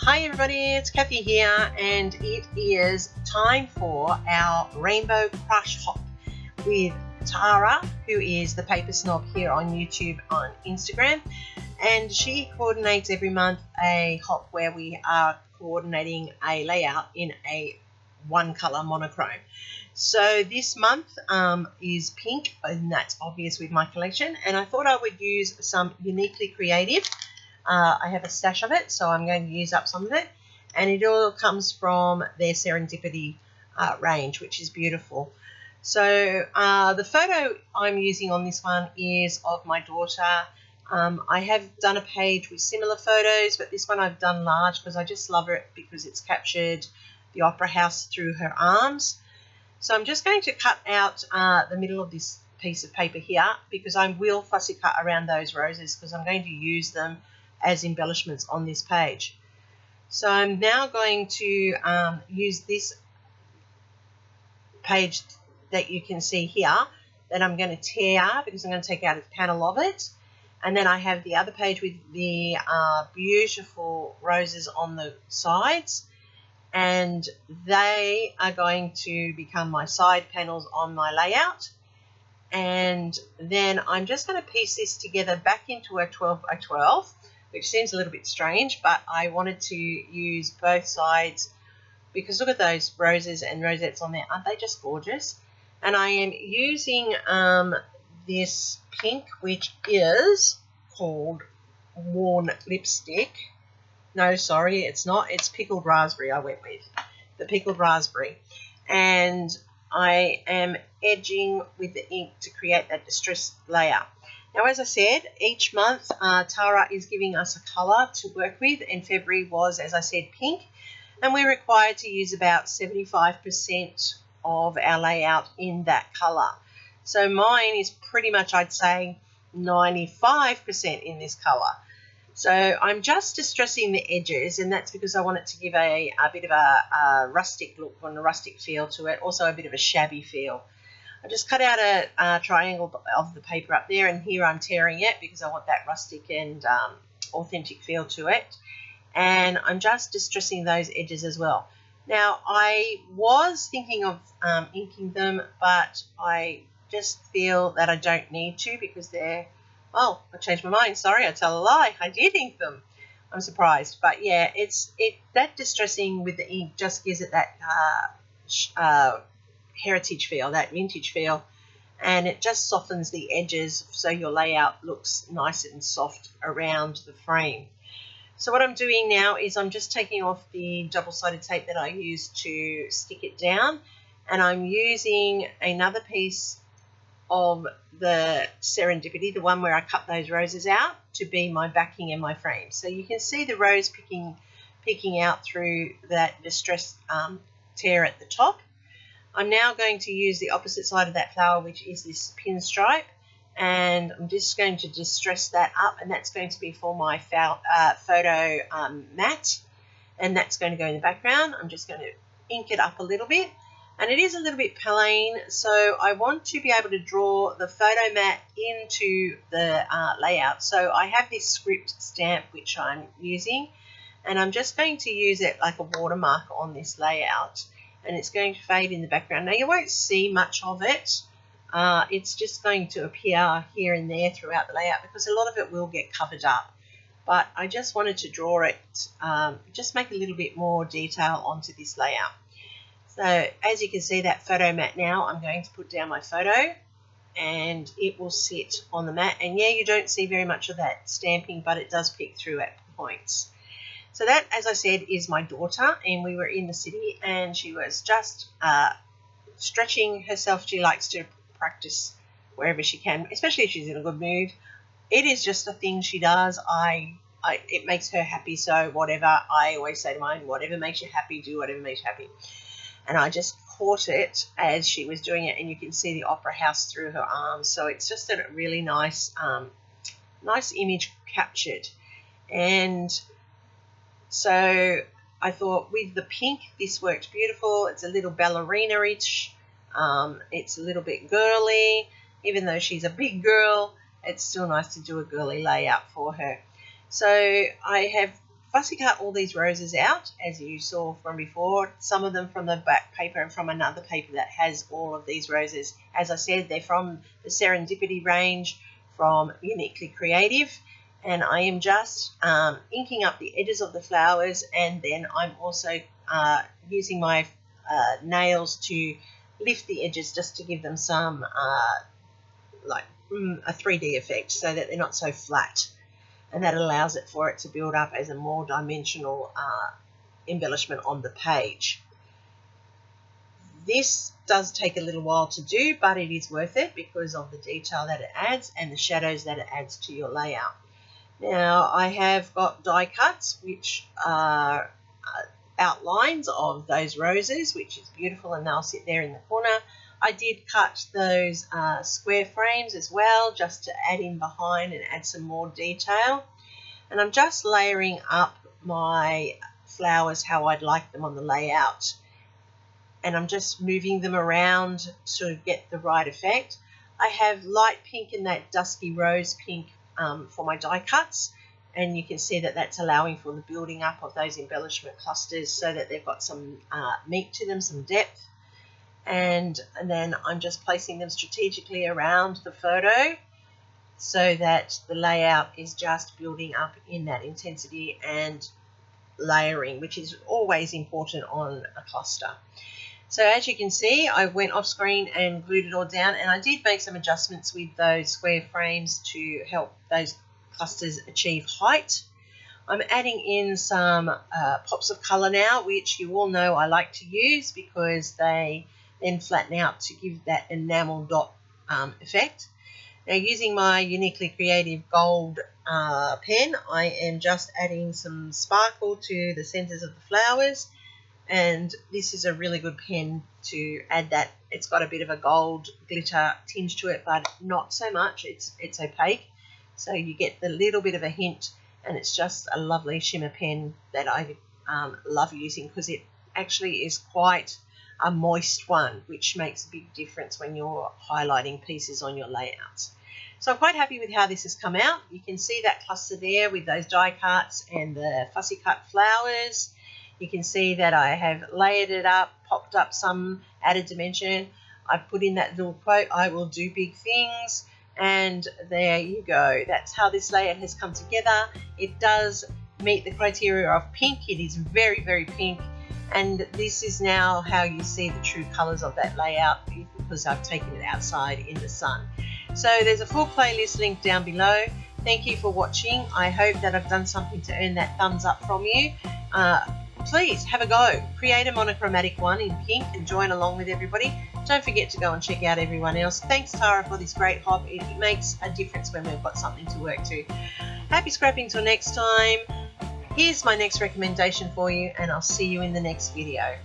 Hi everybody, it's Kathy here, and it is time for our Rainbow Crush Hop with Tara, who is the Paper Snob here on YouTube, on Instagram, and she coordinates every month a hop where we are coordinating a layout in a one colour monochrome. So this month is pink, and that's obvious with my collection, and I thought I would use some uniquely creative. I have a stash of it, so I'm going to use up some of it, and it all comes from their Serendipity range, which is beautiful. So the photo I'm using on this one is of my daughter. I have done a page with similar photos, but this one I've done large because I just love it because it's captured the opera house through her arms. So I'm just going to cut out the middle of this piece of paper here, because I will fussy cut around those roses because I'm going to use them as embellishments on this page. So I'm now going to use this page that you can see here that I'm going to tear because I'm going to take out a panel of it, and then I have the other page with the beautiful roses on the sides, and they are going to become my side panels on my layout. And then I'm just going to piece this together back into a 12 by 12, which seems a little bit strange, but I wanted to use both sides because look at those roses and rosettes on there. Aren't they just gorgeous? And I am using this pink, which is called Worn Lipstick. No, sorry, it's not. It's Pickled Raspberry I went with, the Pickled Raspberry. And I am edging with the ink to create that distressed layer. Now, as I said, each month Tara is giving us a colour to work with, and February was, as I said, pink, and we're required to use about 75% of our layout in that colour. So mine is pretty much, I'd say, 95% in this colour. So I'm just distressing the edges, and that's because I want it to give a bit of a rustic look and a rustic feel to it, also a bit of a shabby feel. I just cut out a triangle of the paper up there, and here I'm tearing it because I want that rustic and authentic feel to it. And I'm just distressing those edges as well. Now, I was thinking of inking them, but I just feel that I don't need to because they're, oh, I changed my mind. Sorry, I tell a lie. I did ink them. I'm surprised. But yeah, that distressing with the ink just gives it that heritage feel, that vintage feel, and it just softens the edges so your layout looks nice and soft around the frame. So what I'm doing now is I'm just taking off the double-sided tape that I used to stick it down, and I'm using another piece of the Serendipity, the one where I cut those roses out, to be my backing and my frame. So you can see the rose peeking out through that distressed tear at the top. I'm now going to use the opposite side of that flower, which is this pinstripe, and I'm just going to distress that up, and that's going to be for my photo mat, and that's going to go in the background. I'm just going to ink it up a little bit, and it is a little bit plain, so I want to be able to draw the photo mat into the layout. So I have this script stamp which I'm using, and I'm just going to use it like a watermark on this layout, and it's going to fade in the background. Now, you won't see much of it. It's just going to appear here and there throughout the layout because a lot of it will get covered up. But I just wanted to draw it, just make a little bit more detail onto this layout. So as you can see, that photo mat now, I'm going to put down my photo and it will sit on the mat. And yeah, you don't see very much of that stamping, but it does pick through at points. So that, as I said, is my daughter, and we were in the city, and she was just stretching herself. She likes to practice wherever she can, especially if she's in a good mood. It is just a thing she does. It makes her happy, so whatever. I always say to mine, whatever makes you happy, do whatever makes you happy. And I just caught it as she was doing it, and you can see the opera house through her arms. So it's just a really nice, nice image captured. And so I thought with the pink, this worked beautiful. It's a little ballerina-ish. It's a little bit girly. Even though she's a big girl, it's still nice to do a girly layout for her. So I have fussy cut all these roses out, as you saw from before, some of them from the back paper and from another paper that has all of these roses. As I said, they're from the Serendipity range from Uniquely Creative, and I am just inking up the edges of the flowers, and then I'm also using my nails to lift the edges just to give them some a 3D effect so that they're not so flat, and that allows it for it to build up as a more dimensional embellishment on the page. This does take a little while to do, but it is worth it because of the detail that it adds and the shadows that it adds to your layout. Now I have got die cuts which are outlines of those roses, which is beautiful, and they'll sit there in the corner. I did cut those square frames as well, just to add in behind and add some more detail. And I'm just layering up my flowers how I'd like them on the layout. And I'm just moving them around to get the right effect. I have light pink and that dusky rose pink for my die cuts. And you can see that that's allowing for the building up of those embellishment clusters so that they've got some meat to them, some depth. And then I'm just placing them strategically around the photo so that the layout is just building up in that intensity and layering, which is always important on a cluster. So as you can see, I went off screen and glued it all down, and I did make some adjustments with those square frames to help those clusters achieve height. I'm adding in some pops of colour now, which you all know I like to use because they then flatten out to give that enamel dot effect. Now, using my Uniquely Creative gold pen, I am just adding some sparkle to the centres of the flowers, and this is a really good pen to add that. It's got a bit of a gold glitter tinge to it, but not so much. It's opaque, so you get the little bit of a hint, and it's just a lovely shimmer pen that I love using because it actually is quite a moist one, which makes a big difference when you're highlighting pieces on your layouts. So I'm quite happy with how this has come out. You can see that cluster there with those die cuts and the fussy cut flowers. You can see that I have layered it up, popped up some added dimension. I've put in that little quote, "I will do big things," and there you go. That's how this layout has come together. It does meet the criteria of pink. It is very, very pink. And this is now how you see the true colours of that layout because I've taken it outside in the sun. So there's a full playlist link down below. Thank you for watching. I hope that I've done something to earn that thumbs up from you. Please have a go. Create a monochromatic one in pink and join along with everybody. Don't forget to go and check out everyone else. Thanks, Tara, for this great hop. It makes a difference when we've got something to work to. Happy scrapping till next time. Here's my next recommendation for you, and I'll see you in the next video.